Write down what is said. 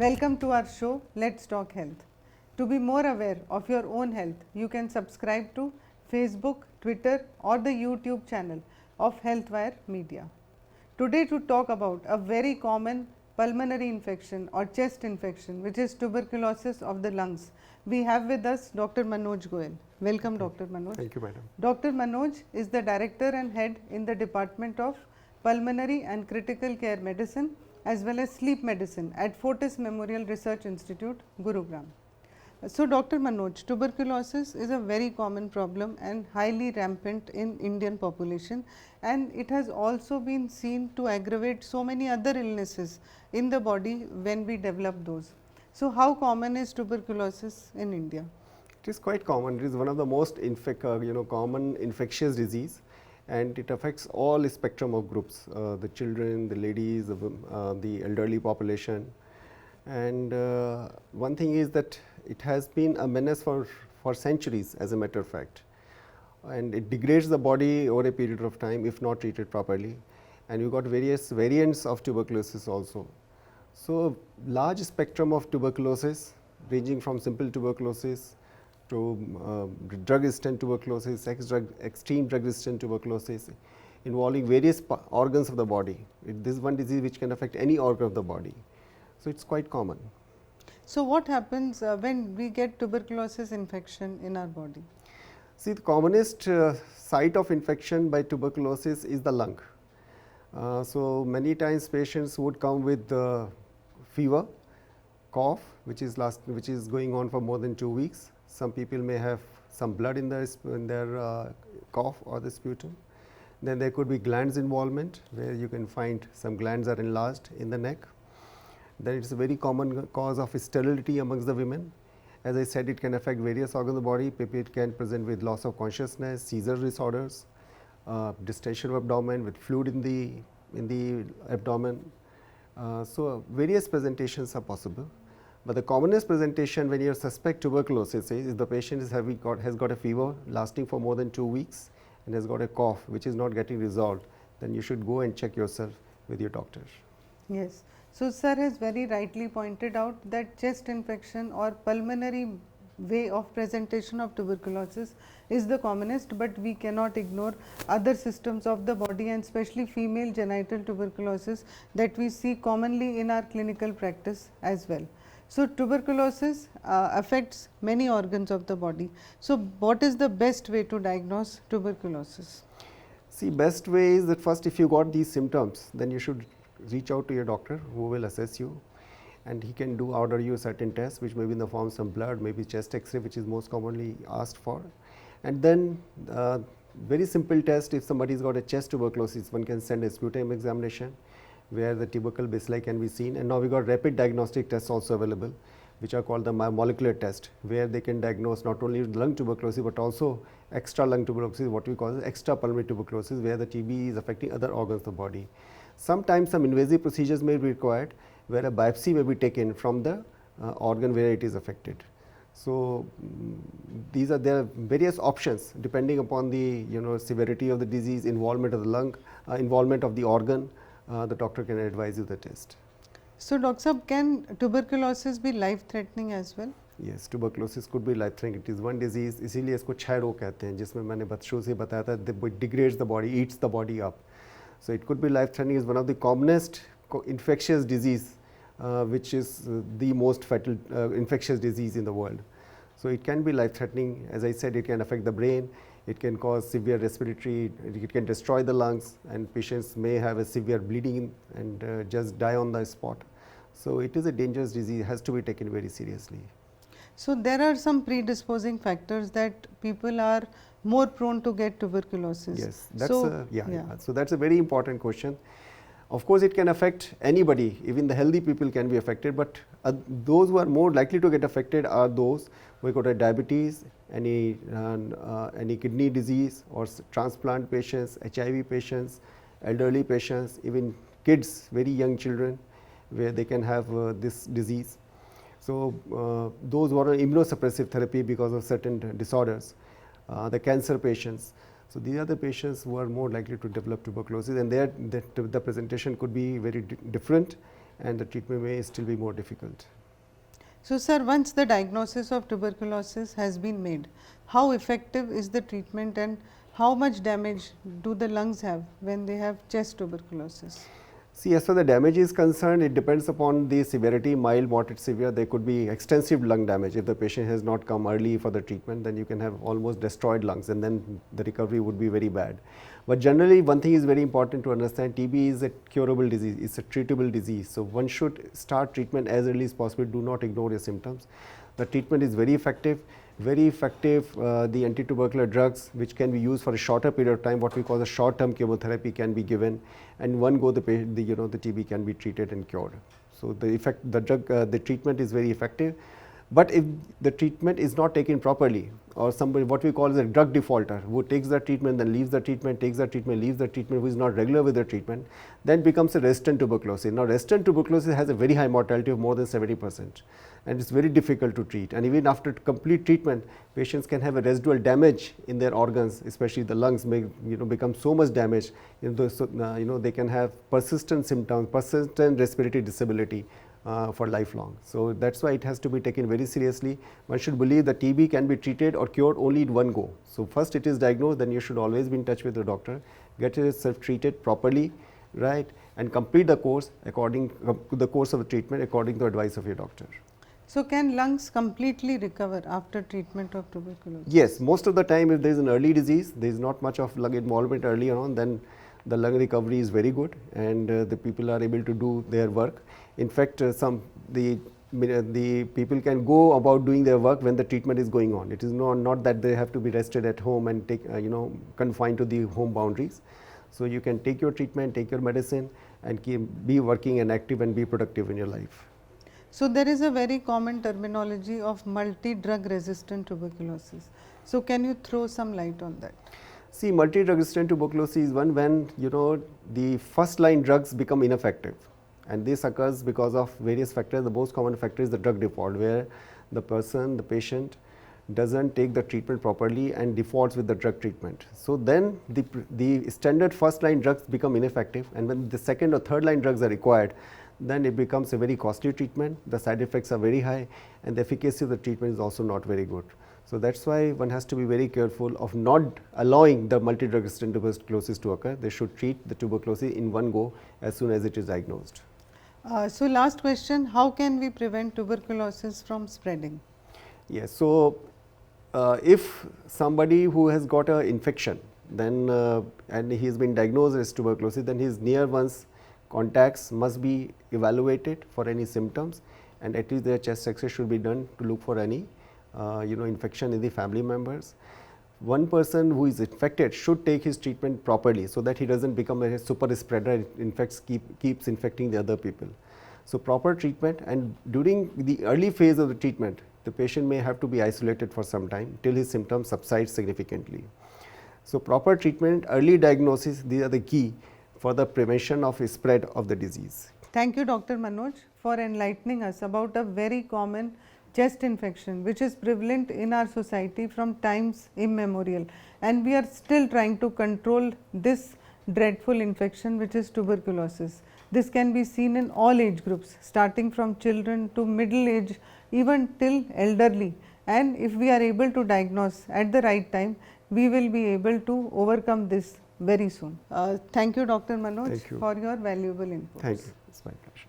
Welcome to our show, Let's Talk Health. To be more aware of your own health, you can subscribe to Facebook, Twitter or the YouTube channel of Healthwire Media. Today to talk about a very common pulmonary infection or chest infection, which is tuberculosis of the lungs, we have with us Dr. Manoj Goyal. Welcome, Dr. Manoj. Thank you, madam. Dr. Manoj is the Director and Head in the Department of Pulmonary and Critical Care Medicine as well as Sleep Medicine at Fortis Memorial Research Institute, Gurugram. So, Dr. Manoj, tuberculosis is a very common problem and highly rampant in Indian population, and it has also been seen to aggravate so many other illnesses in the body when we develop those. So, how common is tuberculosis in India? It is quite common. It is one of the most common infectious disease, and it affects all spectrum of groups, the children, the ladies, the elderly population. And one thing is that it has been a menace for centuries, as a matter of fact, and it degrades the body over a period of time if not treated properly, and you got various variants of tuberculosis also. So, large spectrum of tuberculosis ranging from simple tuberculosis to drug resistant tuberculosis, extreme drug resistant tuberculosis, involving various organs of the body. This is one disease which can affect any organ of the body. So, it is quite common. So, what happens when we get tuberculosis infection in our body? See, the commonest site of infection by tuberculosis is the lung. So, many times patients would come with fever, cough which is going on for more than 2 weeks. Some people may have some blood in their cough or the sputum. Then there could be glands involvement, where you can find some glands are enlarged in the neck. Then it is a very common cause of sterility amongst the women. As I said, it can affect various organs of the body. People can present with loss of consciousness, seizure disorders, distension of abdomen with fluid in the abdomen. So, various presentations are possible. But the commonest presentation when you suspect tuberculosis is the patient has got a fever lasting for more than 2 weeks and has got a cough which is not getting resolved, then you should go and check yourself with your doctor. Yes. So, sir has very rightly pointed out that chest infection or pulmonary way of presentation of tuberculosis is the commonest, but we cannot ignore other systems of the body and especially female genital tuberculosis that we see commonly in our clinical practice as well. So, tuberculosis affects many organs of the body. So, what is the best way to diagnose tuberculosis? See, best way is that first, if you got these symptoms, then you should reach out to your doctor who will assess you, and he can order you certain tests which may be in the form of some blood, maybe chest X-ray, which is most commonly asked for. And then very simple test, if somebody has got a chest tuberculosis, one can send a sputum examination where the tubercle bacilli can be seen, and now we got rapid diagnostic tests also available, which are called the molecular test, where they can diagnose not only lung tuberculosis but also extra lung tuberculosis, what we call extra pulmonary tuberculosis, where the TB is affecting other organs of the body. Sometimes some invasive procedures may be required, where a biopsy may be taken from the organ where it is affected. So, there are various options depending upon the severity of the disease, involvement of the lung, involvement of the organ. The doctor can advise you the test. So, Dr. Sahab, can tuberculosis be life threatening as well? Yes, tuberculosis could be life threatening. It is one disease, इसीलिए इसको क्षय रोग कहते हैं, जिसमें मैंने बच्चों से बताया था, it degrades the body, eats the body up. So, it could be life threatening. Is one of the commonest infectious disease, which is the most fatal infectious disease in the world. So, it can be life threatening. As I said, it can affect the brain, it can cause severe respiratory, it can destroy the lungs, and patients may have a severe bleeding and just die on the spot. So, it is a dangerous disease, has to be taken very seriously. So, there are some predisposing factors that people are more prone to get tuberculosis. Yes, that's So, that's a very important question. Of course, it can affect anybody, even the healthy people can be affected, but those who are more likely to get affected are those who got a diabetes, any kidney disease or transplant patients, HIV patients, elderly patients, even kids, very young children, where they can have this disease. So, those who are on immunosuppressive therapy because of certain disorders, the cancer patients. So, these are the patients who are more likely to develop tuberculosis, and the presentation could be very different, and the treatment may still be more difficult. So, sir, once the diagnosis of tuberculosis has been made, how effective is the treatment and how much damage do the lungs have when they have chest tuberculosis? See, as far as the damage is concerned, it depends upon the severity, mild, moderate, severe. There could be extensive lung damage. If the patient has not come early for the treatment, then you can have almost destroyed lungs, and then the recovery would be very bad. But generally, one thing is very important to understand: TB is a curable disease, it's a treatable disease. So one should start treatment as early as possible. Do not ignore your symptoms. The treatment is very effective. The anti-tubercular drugs, which can be used for a shorter period of time, what we call the short-term chemotherapy, can be given, and one go the TB can be treated and cured. So the treatment is very effective. But if the treatment is not taken properly, or somebody what we call as a drug defaulter, who takes the treatment, then leaves the treatment, takes the treatment, leaves the treatment, who is not regular with the treatment, then becomes a resistant tuberculosis. Now, resistant tuberculosis has a very high mortality of more than 70%, and it's very difficult to treat. And even after complete treatment, patients can have a residual damage in their organs, especially the lungs may become so much damage. They can have persistent symptoms, persistent respiratory disability. For lifelong. So that's why it has to be taken very seriously. One should believe that TB can be treated or cured only in one go. So first it is diagnosed, then you should always be in touch with the doctor, get yourself treated properly, right, and complete the course according to the course of the treatment according to advice of your doctor. So, can lungs completely recover after treatment of tuberculosis? Yes, most of the time if there is an early disease, there is not much of lung involvement earlier on, then the lung recovery is very good, and the people are able to do their work. In fact, the people can go about doing their work when the treatment is going on. It is not that they have to be rested at home and confined to the home boundaries. So you can take your treatment, take your medicine, and be working and active and be productive in your life. So there is a very common terminology of multi-drug resistant tuberculosis. So can you throw some light on that? See, multi-drug resistant tuberculosis is one when the first line drugs become ineffective, and this occurs because of various factors. The most common factor is the drug default, where the patient doesn't take the treatment properly and defaults with the drug treatment. So then the standard first line drugs become ineffective, and when the second or third line drugs are required, then it becomes a very costly treatment. The side effects are very high, and the efficacy of the treatment is also not very good. So that's why one has to be very careful of not allowing the multi-drug resistant tuberculosis to occur. They should treat the tuberculosis in one go as soon as it is diagnosed. So last question, how can we prevent tuberculosis from spreading? Yes, so if somebody who has got an infection, then and he has been diagnosed as tuberculosis, then his near ones contacts must be evaluated for any symptoms, and at least their chest X-ray should be done to look for any infection in the family members. One person who is infected should take his treatment properly, so that he doesn't become a super spreader, keeps infecting the other people. So proper treatment, and during the early phase of the treatment, the patient may have to be isolated for some time till his symptoms subside significantly. So proper treatment, early diagnosis, these are the key for the prevention of a spread of the disease. Thank you, Dr. Manoj, for enlightening us about a very common chest infection which is prevalent in our society from times immemorial, and we are still trying to control this dreadful infection which is tuberculosis. This can be seen in all age groups, starting from children to middle age, even till elderly, and if we are able to diagnose at the right time, we will be able to overcome this very soon. Thank you, Dr. Manoj, for your valuable input. Thank you. It's my pleasure.